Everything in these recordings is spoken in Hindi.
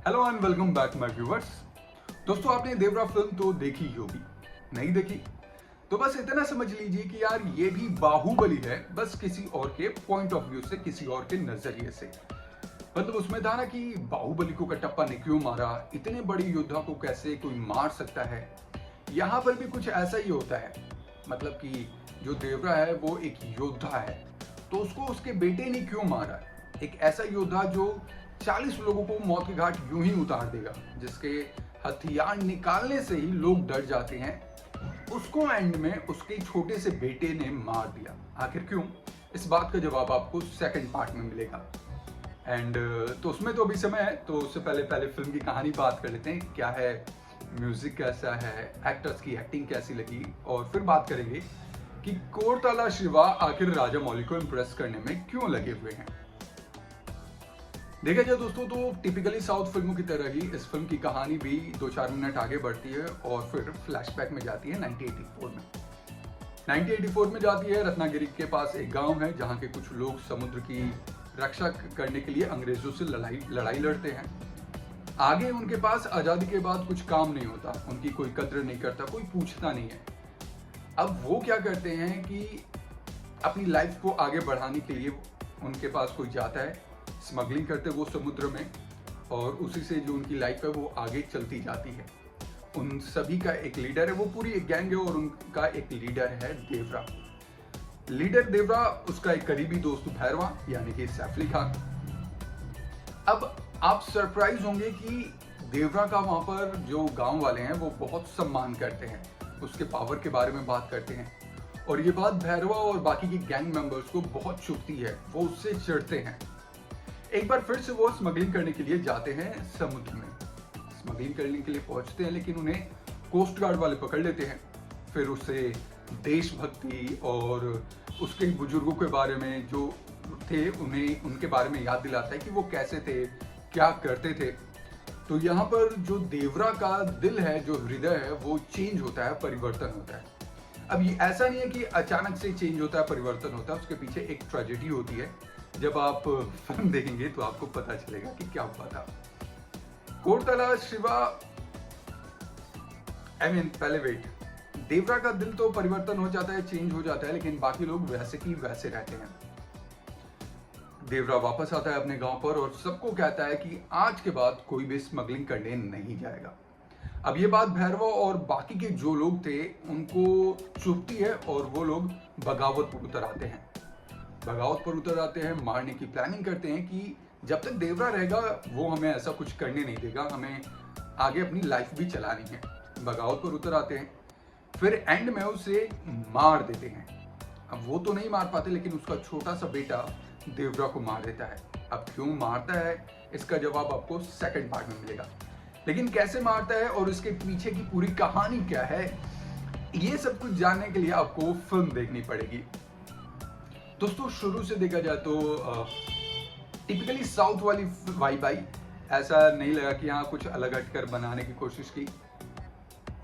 Hello and welcome back my viewers. दोस्तों, आपने देवरा फिल्म तो देखी ही होगी। नहीं देखी तो बस इतना समझ लीजिए कि यार ये भी बाहुबली है, बस किसी और के पॉइंट ऑफ व्यू से, किसी और के नजरिए से। मतलब उसमें था ना कि बाहुबली को कटप्पा ने क्यों मारा, इतने बड़े योद्धा को कैसे कोई मार सकता है। यहाँ पर भी कुछ ऐसा ही होता है। मतलब कि जो देवरा है वो एक योद्धा है, तो उसको उसके बेटे ने क्यों मारा। एक ऐसा योद्धा जो 40 लोगों को मौत के घाट यूं ही उतार देगा, जिसके हथियार निकालने से ही लोग डर जाते हैं, उसको एंड में उसके छोटे से बेटे ने मार दिया। आखिर क्यों, इस बात का जवाब आपको सेकंड पार्ट में मिलेगा। एंड तो उसमें तो अभी समय है, तो उससे पहले पहले फिल्म की कहानी बात कर लेते हैं। क्या है, म्यूजिक कैसा है, एक्टर्स की एक्टिंग कैसी लगी, और फिर बात करेंगे कि कोरतला शिवा आखिर राजा मौली को इम्प्रेस करने में क्यों लगे हुए हैं। देखा जाए दोस्तों तो टिपिकली साउथ फिल्मों की तरह ही इस फिल्म की कहानी भी 2-4 मिनट आगे बढ़ती है और फिर फ्लैशबैक में जाती है 1984 में। 1984 में जाती है, रत्नागिरी के पास एक गांव है जहां के कुछ लोग समुद्र की रक्षा करने के लिए अंग्रेजों से लड़ाई लड़ते हैं। आगे उनके पास आजादी के बाद कुछ काम नहीं होता, उनकी कोई कद्र नहीं करता, कोई पूछता नहीं है। अब वो क्या करते हैं कि अपनी लाइफ को आगे बढ़ाने के लिए उनके पास कोई जाता है, स्मगलिंग करते वो समुद्र में, और उसी से जो उनकी लाइफ है वो आगे चलती जाती है। उन सभी का एक लीडर है, वो पूरी एक गैंग है, और उनका एक लीडर है देवरा। लीडर देवरा, उसका एक करीबी दोस्त भैरवा यानी कि सैफ अली खान। अब आप सरप्राइज होंगे कि देवरा का वहां पर जो गांव वाले हैं वो बहुत सम्मान करते हैं, उसके पावर के बारे में बात करते हैं, और ये बात भैरवा और बाकी की गैंग मेंबर्स को बहुत चुभती है, वो उससे चिढ़ते हैं। एक बार फिर से वो स्मगलिंग करने के लिए जाते हैं समुद्र में। स्मगलिंग करने के लिए पहुंचते हैं, लेकिन उन्हें कोस्ट गार्ड वाले पकड़ लेते हैं। फिर उससे देशभक्ति और उसके बुजुर्गों के बारे में जो थे उन्हें उनके बारे में याद दिलाता है कि वो कैसे थे, क्या करते थे। तो यहाँ पर जो देवरा का दिल है, जो हृदय है, वो चेंज होता है, परिवर्तन होता है। अब ये ऐसा नहीं है कि अचानक से चेंज होता है, परिवर्तन होता है, उसके पीछे एक ट्रेजेडी होती है। जब आप फिल्म देखेंगे तो आपको पता चलेगा कि क्या हुआ था। कोरतला शिवा, पहले वेट, देवरा का दिल तो परिवर्तन हो जाता है, चेंज हो जाता है, लेकिन बाकी लोग वैसे की वैसे रहते हैं। देवरा वापस आता है अपने गांव पर और सबको कहता है कि आज के बाद कोई भी स्मगलिंग करने नहीं जाएगा। अब ये बात भैरवा और बाकी के जो लोग थे उनको चुभती है, और वो लोग बगावत पर उतर आते हैं। मारने की प्लानिंग करते हैं कि जब तक देवरा रहेगा वो हमें ऐसा कुछ करने नहीं देगा, हमें आगे अपनी लाइफ भी चलानी है। बगावत पर उतर आते हैं, फिर एंड में उसे मार देते हैं। अब वो तो नहीं मार पाते, लेकिन उसका छोटा सा बेटा देवरा को मार देता है। अब क्यों मारता है, इसका जवाब आपको सेकंड पार्ट में मिलेगा। लेकिन कैसे मारता है और इसके पीछे की पूरी कहानी क्या है, ये सब कुछ जानने के लिए आपको फिल्म देखनी पड़ेगी। दोस्तों, शुरू से देखा जाए तो टिपिकली साउथ वाली वाइब आई। ऐसा नहीं लगा कि यहाँ कुछ अलग हटकर बनाने की कोशिश की।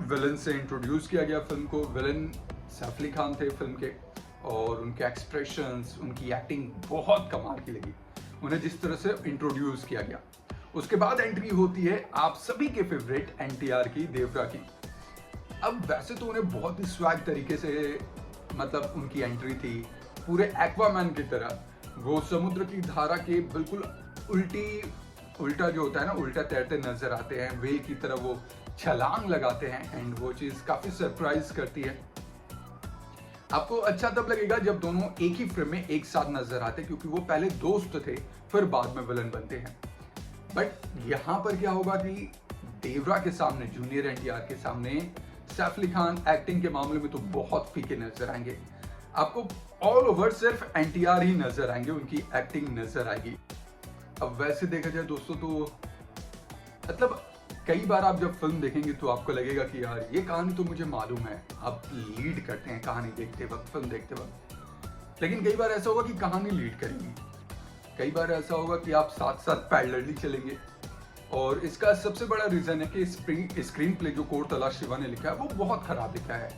विलन से इंट्रोड्यूस किया गया फिल्म को। विलन सैफ अली खान थे फिल्म के, और उनके एक्सप्रेशंस, उनकी एक्टिंग बहुत कमाल की लगी। उन्हें जिस तरह से इंट्रोड्यूस किया गया, उसके बाद एंट्री होती है आप सभी के फेवरेट एनटीआर की, देवरा की। अब वैसे तो उन्हें बहुत ही स्वैग तरीके से, मतलब उनकी एंट्री थी पूरे एक्वामैन की तरह। वो समुद्र की धारा के बिल्कुल उल्टा जो होता है ना, उल्टा तैरते नजर आते हैं, वेल की तरह वो छलांग लगाते हैं, एंड वो चीज काफी सरप्राइज करती है। आपको अच्छा तब लगेगा जब दोनों एक ही फ्रेम में एक साथ नजर आते, क्योंकि वो पहले दोस्त थे, फिर बाद में विलन बनते हैं। बट यहाँ पर क्या होगा कि देवरा के सामने, जूनियर एनटीआर के सामने सैफ अली खान एक्टिंग के मामले में तो बहुत फीके नजर आएंगे। आपको ऑल ओवर सिर्फ एनटीआर ही नजर आएंगे, उनकी एक्टिंग नजर आएगी। अब वैसे देखा जाए दोस्तों तो मतलब कई बार आप जब फिल्म देखेंगे तो आपको लगेगा कि यार ये कहानी तो मुझे मालूम है। आप लीड करते हैं कहानी देखते वक्त, फिल्म देखते वक्त, लेकिन कई बार ऐसा होगा कि कहानी लीड करेगी, कई बार ऐसा होगा कि आप साथ साथ पैरेलली चलेंगे। और इसका सबसे बड़ा रीजन है कि स्क्रीन प्ले जो कोरतला शिवा ने लिखा है वो बहुत खराब लिखा है,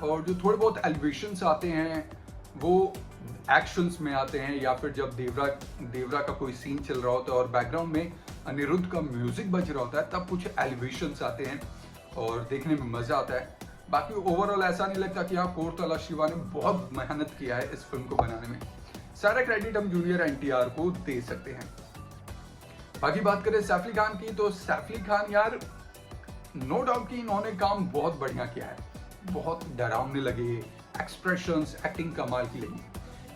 और जो थोड़े बहुत एलिवेशंस आते हैं वो एक्शंस में आते हैं या फिर जब देवरा का कोई सीन चल रहा होता है और बैकग्राउंड में अनिरुद्ध का म्यूजिक बज रहा होता है, तब कुछ एलिवेशंस आते हैं और देखने में मजा आता है। बाकी ओवरऑल ऐसा नहीं लगता कि हाँ कोरतला शिवा ने बहुत मेहनत किया है इस फिल्म को बनाने में। सारा क्रेडिट हम जूनियर एनटीआर को दे सकते हैं। बाकी बात करें सैफ अली खान की, तो सैफ अली खान यार नो डाउट कि इन्होंने काम बहुत बढ़िया किया है, बहुत डरावने लगे, एक्सप्रेशंस, एक्टिंग कमाल की लगी,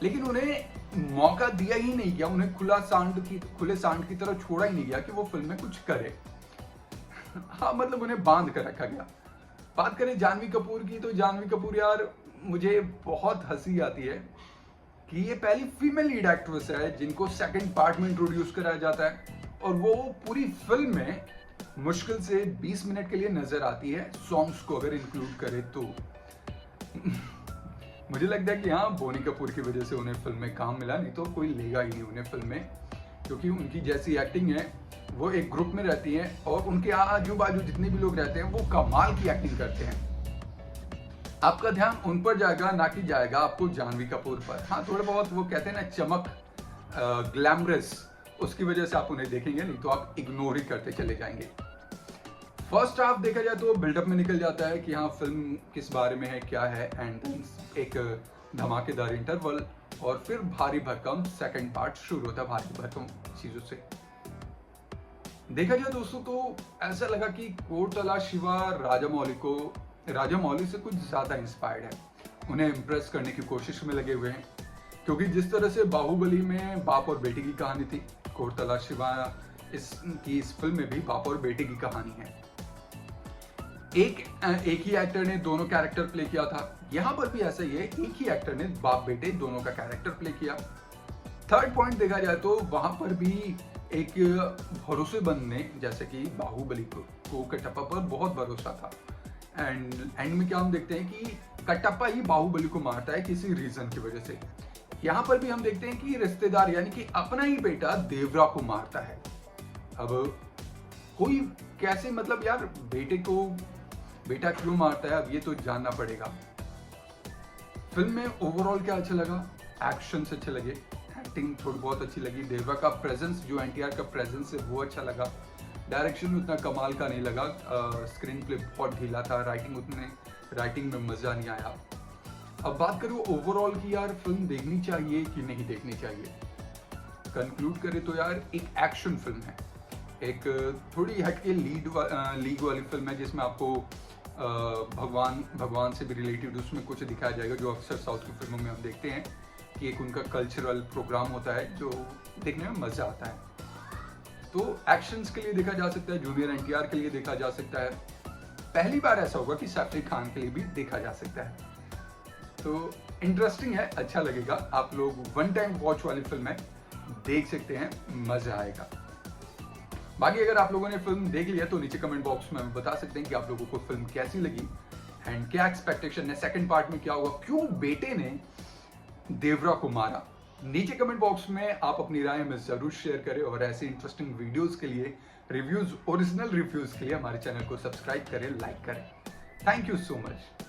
लेकिन उन्हें मौका दिया ही नहीं गया, उन्हें खुले सांड की तरह छोड़ा ही नहीं गया कि वो फिल्म में कुछ करे। हाँ मतलब उन्हें बांध कर रखा गया। बात करें जानवी कपूर की, तो जानवी कपूर यार मुझे बहुत हंसी आती है कि ये पहली फीमेल लीड एक्ट्रेस है जिनको सेकंड पार्ट में इंट्रोड्यूस कराया जाता है और वो पूरी फिल्म में मुश्किल से 20 मिनट के लिए नजर आती है, सॉन्ग्स को अगर इंक्लूड करे तो। मुझे लगता है कि हाँ बोनी कपूर की वजह से उन्हें फिल्म में काम मिला, नहीं तो कोई लेगा ही नहीं उन्हें फिल्म में, क्योंकि उनकी जैसी एक्टिंग है, वो एक ग्रुप में रहती हैं और उनके आजू बाजू जितने भी लोग रहते हैं वो कमाल की एक्टिंग करते हैं। आपका ध्यान उन पर जाएगा ना कि जाएगा आपको जानवी कपूर पर। हाँ थोड़े बहुत वो कहते हैं ना चमक, ग्लैमरस, उसकी वजह से आप उन्हें देखेंगे, नहीं तो आप इग्नोर ही करते चले जाएंगे। फर्स्ट हाफ देखा जाए तो बिल्डअप में निकल जाता है कि हाँ फिल्म किस बारे में है, क्या है, एंड एक धमाकेदार इंटरवल और फिर भारी भरकम सेकंड पार्ट शुरू होता है भारी भरकम चीजों से। देखा जाए दोस्तों तो ऐसा लगा कि कोरतला शिवा राजामौली से कुछ ज्यादा इंस्पायर्ड है, उन्हें इम्प्रेस करने की कोशिश में लगे हुए हैं, क्योंकि जिस तरह से बाहुबली में बाप और बेटी की कहानी थी, कोरतला शिवा इस फिल्म में भी बाप और बेटे की कहानी है। एक ही एक्टर ने दोनों कैरेक्टर प्ले किया था, यहाँ पर भी ऐसा ही है, एक ही एक्टर ने बाप बेटे दोनों का कैरेक्टर प्ले किया। थर्ड पॉइंट देखा जाए तो वहां पर भी एक भरोसेमंद ने, जैसे कि बाहुबली को कटप्पा पर बहुत भरोसा था, एंड में क्या हम देखते हैं कि कटप्पा ही बाहुबली को मारता है किसी रीजन की वजह से। यहाँ पर भी हम देखते हैं कि रिश्तेदार यानी कि अपना ही बेटा देवरा को मारता है। अब कोई कैसे, मतलब यार बेटा क्यों मारता है, अब ये तो जानना पड़ेगा। फिल्म में ओवरऑल क्या अच्छा लगा, एक्शन अच्छे लगे, एक्टिंग थोड़ी बहुत अच्छी लगी, देवरा का प्रेजेंस, जो एनटीआर का प्रेजेंस है वो अच्छा लगा, डायरेक्शन उतना कमाल का नहीं लगा, स्क्रीन प्ले बहुत ढीला था, राइटिंग में मजा नहीं आया। अब बात करूँ ओवरऑल की यार फिल्म देखनी चाहिए कि नहीं देखनी चाहिए, कंक्लूड करें तो यार एक एक्शन फिल्म है, एक थोड़ी हटके लीग वाली फिल्म है जिसमें आपको भगवान से भी रिलेटेड उसमें कुछ दिखाया जाएगा, जो अक्सर साउथ की फिल्मों में हम देखते हैं कि एक उनका कल्चरल प्रोग्राम होता है जो देखने में मजा आता है। तो एक्शंस के लिए देखा जा सकता है, जूनियर एनटीआर के लिए देखा जा सकता है, पहली बार ऐसा होगा कि सैफ अली खान के लिए भी देखा जा सकता है। तो इंटरेस्टिंग है, अच्छा लगेगा, आप लोग वन टाइम वॉच वाली फिल्म है, देख सकते हैं, मजा आएगा। बाकी अगर आप लोगों ने फिल्म देख लिया तो नीचे कमेंट बॉक्स में बता सकते हैं कि आप लोगों को फिल्म कैसी लगी एंड क्या एक्सपेक्टेशन है, सेकंड पार्ट में क्या हुआ, क्यों बेटे ने देवरा को मारा। नीचे कमेंट बॉक्स में आप अपनी राय में जरूर शेयर करें और ऐसे इंटरेस्टिंग वीडियोस के लिए, रिव्यूज, ओरिजिनल रिव्यूज के लिए हमारे चैनल को सब्सक्राइब करें, लाइक करें। Thank you so much.